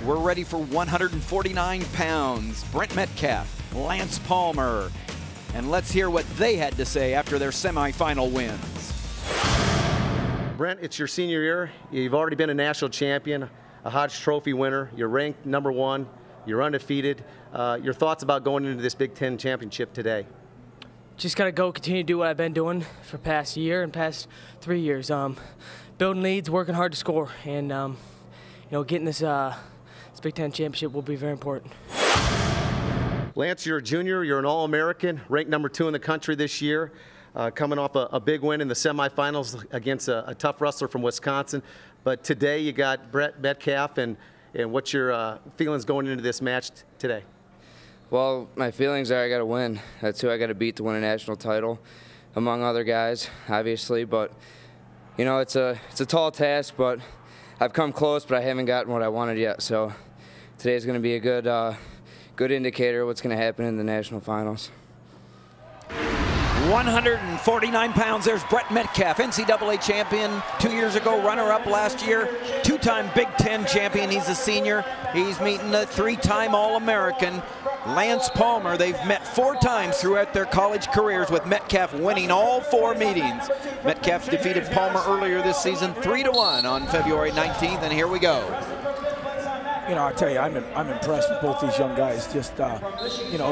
We're ready for 149 pounds. Brent Metcalf, Lance Palmer. And let's hear what they had to say after their semifinal wins. Brent, it's your senior year. You've already been a national champion, a Hodge Trophy winner. You're ranked #1. You're undefeated. Your thoughts about going into this Big Ten championship today? Just got to go continue to do what I've been doing for past year and past 3 years. Building leads, working hard to score, and you know, getting this Big Ten championship will be very important. Lance, you're a junior. You're an All-American, ranked #2 in the country this year, coming off a big win in the semifinals against a tough wrestler from Wisconsin. But today you got Brent Metcalf, and what's your feelings going into this match today? Well, my feelings are I got to win. That's who I got to beat to win a national title, among other guys, obviously. But you know, it's a tall task, but I've come close, but I haven't gotten what I wanted yet. So today's going to be a good indicator of what's going to happen in the national finals. 149 pounds, there's Brent Metcalf, NCAA champion 2 years ago, runner-up last year, two-time Big Ten champion. He's a senior. He's meeting a three-time All-American, Lance Palmer. They've met 4 times throughout their college careers, with Metcalf winning all 4 meetings. Metcalf defeated Palmer earlier this season 3-1 on February 19th, and here we go. You know, I tell you, I'm impressed with both these young guys. Just, you know,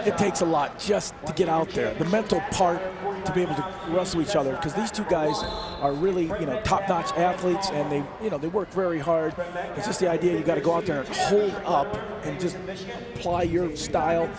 it takes a lot just to get out there. The mental part to be able to wrestle each other, because these two guys are really, you know, top-notch athletes, and they work very hard. It's just the idea you got to go out there and hold up and just apply your style,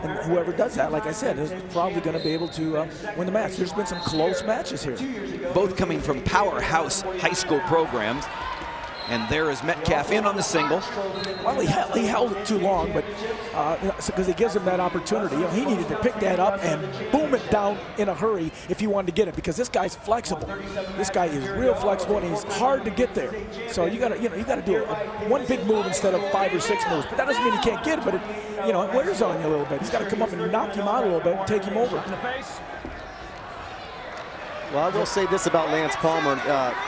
and whoever does that, like I said, is probably going to be able to win the match. There's been some close matches here. Both coming from powerhouse high school programs. And there is Metcalf in on the single. Well, he held it too long, but because it gives him that opportunity. You know, he needed to pick that up and boom it down in a hurry if he wanted to get it, because this guy's flexible. This guy is real flexible, and he's hard to get there. So you got to do one big move instead of 5 or 6 moves. But that doesn't mean he can't get it. But it wears on you a little bit. He's got to come up and knock him out a little bit and take him over. Well, I will say this about Lance Palmer.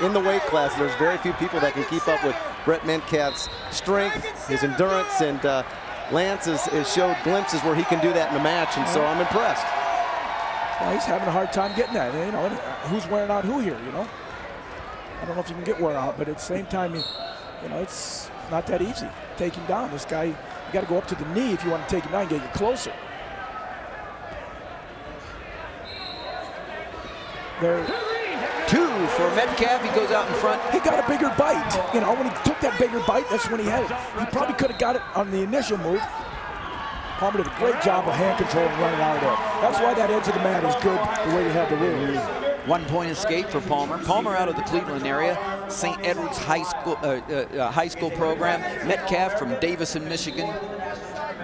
In the weight class, there's very few people that can keep up with Brent Metcalf's strength, his endurance, and Lance has showed glimpses where he can do that in a match, and so I'm impressed. Well, he's having a hard time getting that. You know, who's wearing out who here, you know? I don't know if you can get wear out, but at the same time, you know, it's not that easy. Take him down. This guy, you got to go up to the knee if you want to take him down and get you closer. There. 2 for Metcalf. He goes out in front. He got a bigger bite. You know, when he took that bigger bite, that's when he had it. He probably could have got it on the initial move. Palmer did a great job of hand control and running out of there. That's why that edge of the mat is good, the way you have the rule. 1-point escape for Palmer. Palmer out of the Cleveland area, St. Edward's high school program. Metcalf from Davison, Michigan.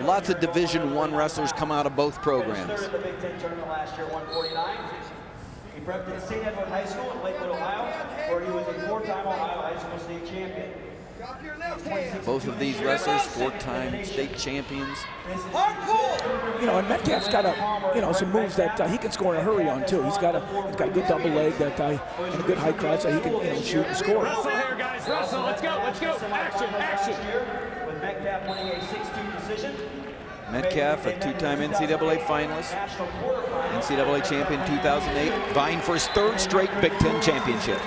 Lots of Division I wrestlers come out of both programs. He prepped at St. Edward High School in Lakewood, Ohio, where he was a 4-time Ohio High School state champion. Both of these wrestlers, 4-time state champions. You know, and Metcalf's got some moves that he can score in a hurry on too. He's got a good double leg that and a good high crotch that he can shoot and score. Wrestle here, guys. Wrestle. Let's go. Action. With Metcalf winning a 6-2 decision. Metcalf, a 2-time NCAA finalist, NCAA champion 2008, vying for his 3rd straight Big Ten championship.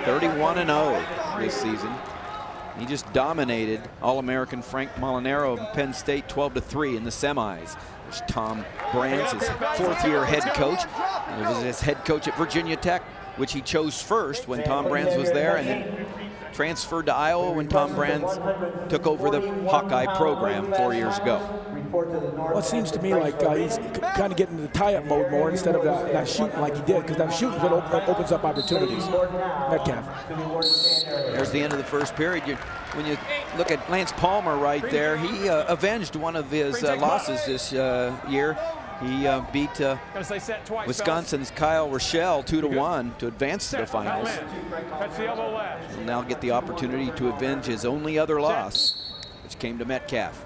31-0 this season. He just dominated All-American Frank Molinaro of Penn State 12-3 in the semis. There's Tom Brands, his 4th-year head coach. He was his head coach at Virginia Tech, which he chose first when Tom Brands was there, and then transferred to Iowa when Tom Brands took over the Hawkeye program 4 years ago. Well, it seems to me like he's kind of getting into the tie-up mode more instead of that shooting like he did, because that shooting opens up opportunities. Metcalf. There's the end of the first period. When you look at Lance Palmer right there, he avenged one of his losses this year. He beat Wisconsin's Kyle Rochelle 2-1 to advance to the finals. He'll now get the opportunity to avenge his only other loss, which came to Metcalf.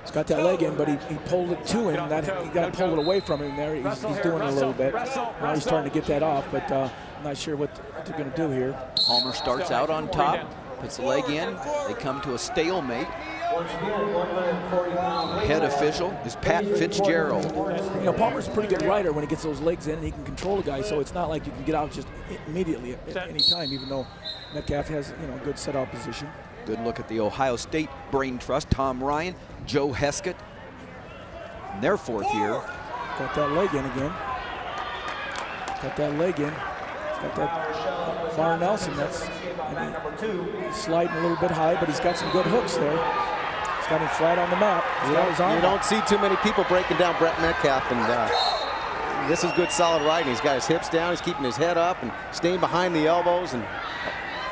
He's got that leg in, but he pulled it to him. He got to pull it away from him there. He's doing it a little bit. Now he's trying to get that off, but I'm not sure what they're going to do here. Palmer starts out on top, puts the leg in. They come to a stalemate. Head official is Pat Fitzgerald. You know, Palmer's a pretty good rider when he gets those legs in, and he can control the guy, so it's not like you can get out just immediately at any time, even though Metcalf has, you know, a good set-out position. Good look at the Ohio State brain trust. Tom Ryan, Joe Heskett, in their 4th year. Got that leg in again. Got that leg in. Got that Bar Nelson. He's sliding a little bit high, but he's got some good hooks there. He's got him flat on the map. You don't see too many people breaking down Brent Metcalf, and this is good solid riding. He's got his hips down, he's keeping his head up and staying behind the elbows and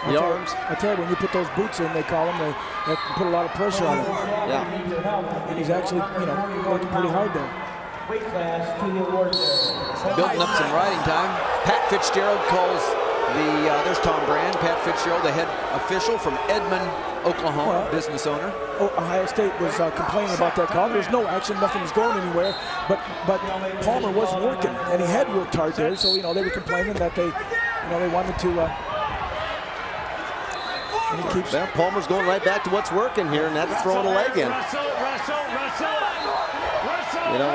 the arms. I tell you, when you put those boots in, they call them, they put a lot of pressure on him. Yeah. And he's actually, you know, working pretty hard there. Building up some riding time. Pat Fitzgerald calls there's Tom Brand, Pat Fitzgerald, the head official from Edmond, Oklahoma, business owner. Ohio State was complaining about that call. There's no action, nothing was going anywhere, but Palmer was working, and he had worked hard there, so, you know, they were complaining that they, you know, they wanted to, and he keeps... Well, Palmer's going right back to what's working here, and that's throwing a leg in. You know,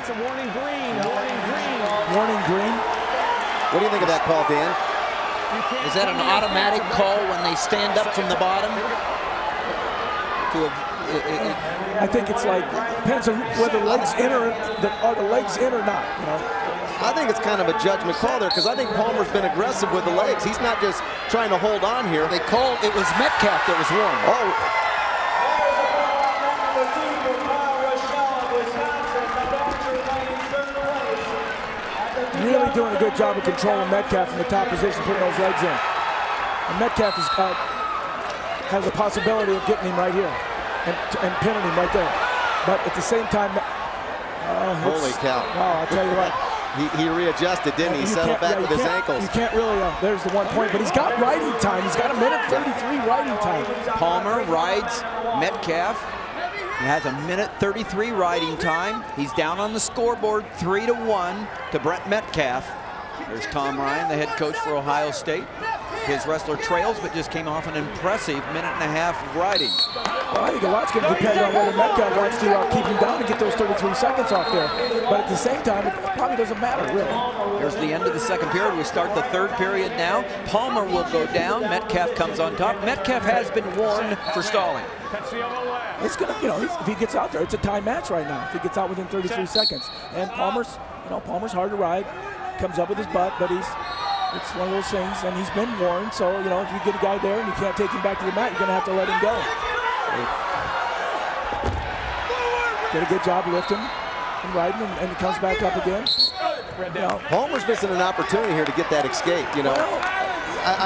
That's a warning green. Warning green. Warning green. What do you think of that call, Dan? Is that an automatic call when they stand up from the bottom? I think it's like, depends on whether the legs in or are the legs in or not, you know? I think it's kind of a judgment call there, because I think Palmer's been aggressive with the legs. He's not just trying to hold on here. They called, it was Metcalf that was warned. Oh. Really doing a good job of controlling Metcalf in the top position, putting those legs in. And Metcalf has a possibility of getting him right here and pinning him right there. But at the same time, holy cow. Wow, I'll tell you what. He readjusted, didn't he? Settled back with his ankles. You can't really, there's the 1 point, but he's got riding time. He's got a minute 33 riding time. Palmer rides Metcalf. He has a minute 33 riding time. He's down on the scoreboard 3-1 to Brent Metcalf. There's Tom Ryan, the head coach for Ohio State. His wrestler trails, but just came off an impressive minute and a half of riding. Well, I think a lot's going to depend on whether Metcalf wants to keep him down and get those 33 seconds off there. But at the same time, it probably doesn't matter, really. Here's the end of the 2nd period. We start the 3rd period now. Palmer will go down. Metcalf comes on top. Metcalf has been warned for stalling. It's going to, you know, if he gets out there, it's a tie match right now. If he gets out within 33 seconds. And Palmer's hard to ride. Comes up with his butt, but it's one of those things, and he's been warned, so, you know, if you get a guy there and you can't take him back to the mat, you're going to have to let him go. Did a good job lifting and riding, and he comes back up again. You know, Palmer's missing an opportunity here to get that escape, you know. Well,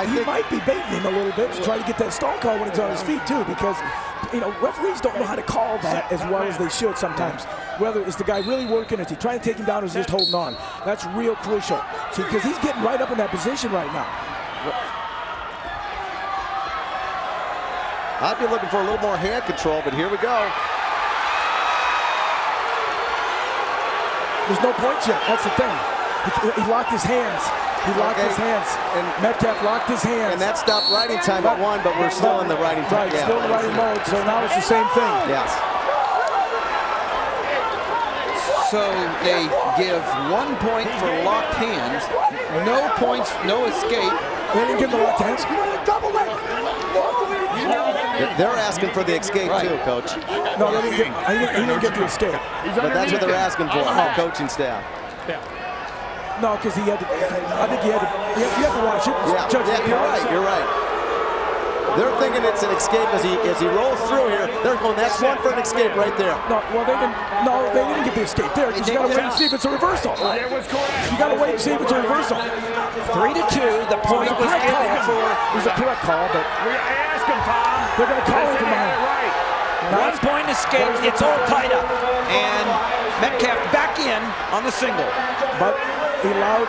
he might be baiting him a little bit to try to get that stall call when he's on his feet, too, because, you know, referees don't know how to call that as well as they should sometimes. Whether it's the guy really working, is he trying to take him down, or is he just holding on? That's real crucial. See, because he's getting right up in that position right now. I'd be looking for a little more hand control, but here we go. There's no points yet. That's the thing. He locked his hands. He locked his hands. And Metcalf locked his hands. And that stopped riding time at 1, but we're still in the riding time. Right, still in the riding mode, so now it's the same thing. Yes. So they give 1 point for locked hands, no points, no escape. They didn't give the locked hands. They're asking for the escape too, Coach. No, they didn't he didn't get the escape. But that's what they're asking for, coaching staff. No, because he had to, I think he had to watch it. Yeah, you're right. They're thinking it's an escape as he rolls through here. They're going, that's one for an escape right there. No, well, they didn't get the escape there, because you got to wait and see if it's a reversal. You got to wait and see if it's a reversal. 3-2, the point was called for. It was a correct call, but Ask him, Tom. They're going to call it from behind. Right. 1 point escape, it's all tied up. And Metcalf back in on the single. But he allowed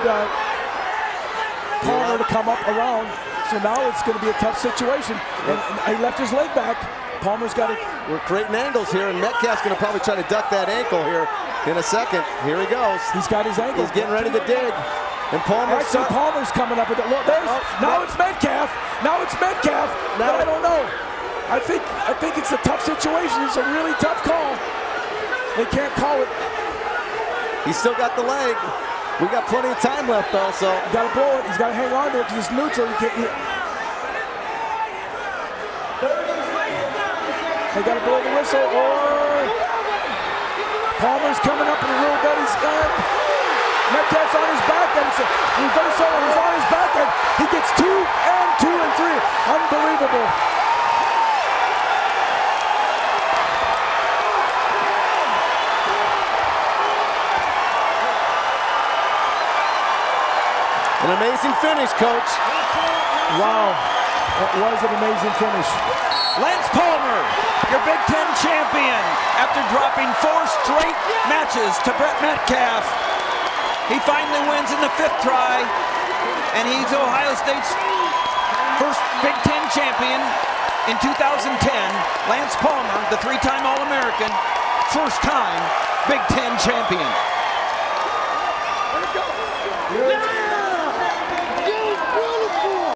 Palmer to come up around. So now it's going to be a tough situation. And he left his leg back. Palmer's got it. We're creating angles here, and Metcalf's going to probably try to duck that ankle here in a second. Here he goes. He's got his ankle. He's getting ready to dig. And Palmer's coming up with it. Look, now it's Metcalf. Now it's Metcalf. But I don't know. I think it's a tough situation. It's a really tough call. They can't call it. He's still got the leg. We got plenty of time left, though, so. He's got to blow it. He's got to hang on to it because it's neutral. They got to blow the whistle, or Palmer's coming up in a little bit. He's Metcalf's on his back, and it's a reversal, and he's on his back, and he gets 2 and 2 and 3. Unbelievable. An amazing finish, Coach. Wow, that was an amazing finish. Lance Palmer, your Big Ten champion, after dropping 4 straight matches to Brent Metcalf. He finally wins in the 5th try, and he's Ohio State's first Big Ten champion in 2010. Lance Palmer, the 3-time All-American, first time Big Ten champion.